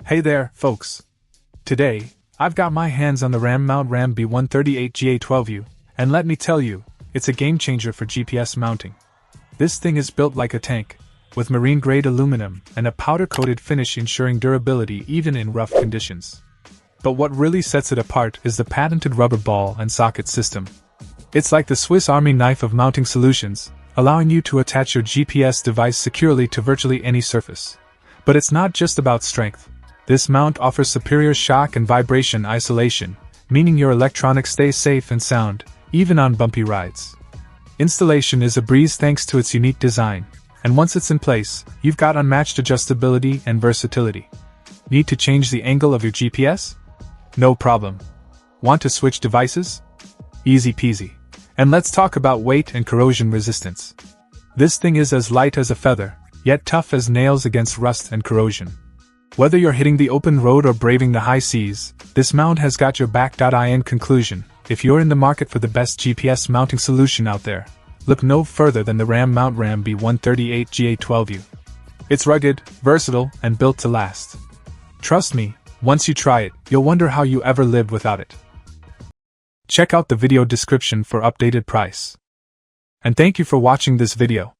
Hey there, folks. Today, I've got my hands on the RAM-B-138-GA12U, and let me tell you, it's a game changer for GPS mounting. This thing is built like a tank, with marine-grade aluminum and a powder-coated finish ensuring durability even in rough conditions. But what really sets it apart is the patented rubber ball and socket system. It's like the Swiss Army knife of mounting solutions, allowing you to attach your GPS device securely to virtually any surface. But it's not just about strength. This mount offers superior shock and vibration isolation, meaning your electronics stay safe and sound, even on bumpy rides. Installation is a breeze thanks to its unique design, and once it's in place, you've got unmatched adjustability and versatility. Need to change the angle of your GPS? No problem. Want to switch devices? Easy peasy. And let's talk about weight and corrosion resistance. This thing is as light as a feather, yet tough as nails against rust and corrosion. Whether you're hitting the open road or braving the high seas, this mount has got your back. In conclusion, if you're in the market for the best GPS mounting solution out there, look no further than the RAM-B-138-GA12U. It's rugged, versatile, and built to last. Trust me, once you try it, you'll wonder how you ever lived without it. Check out the video description for updated price. And thank you for watching this video.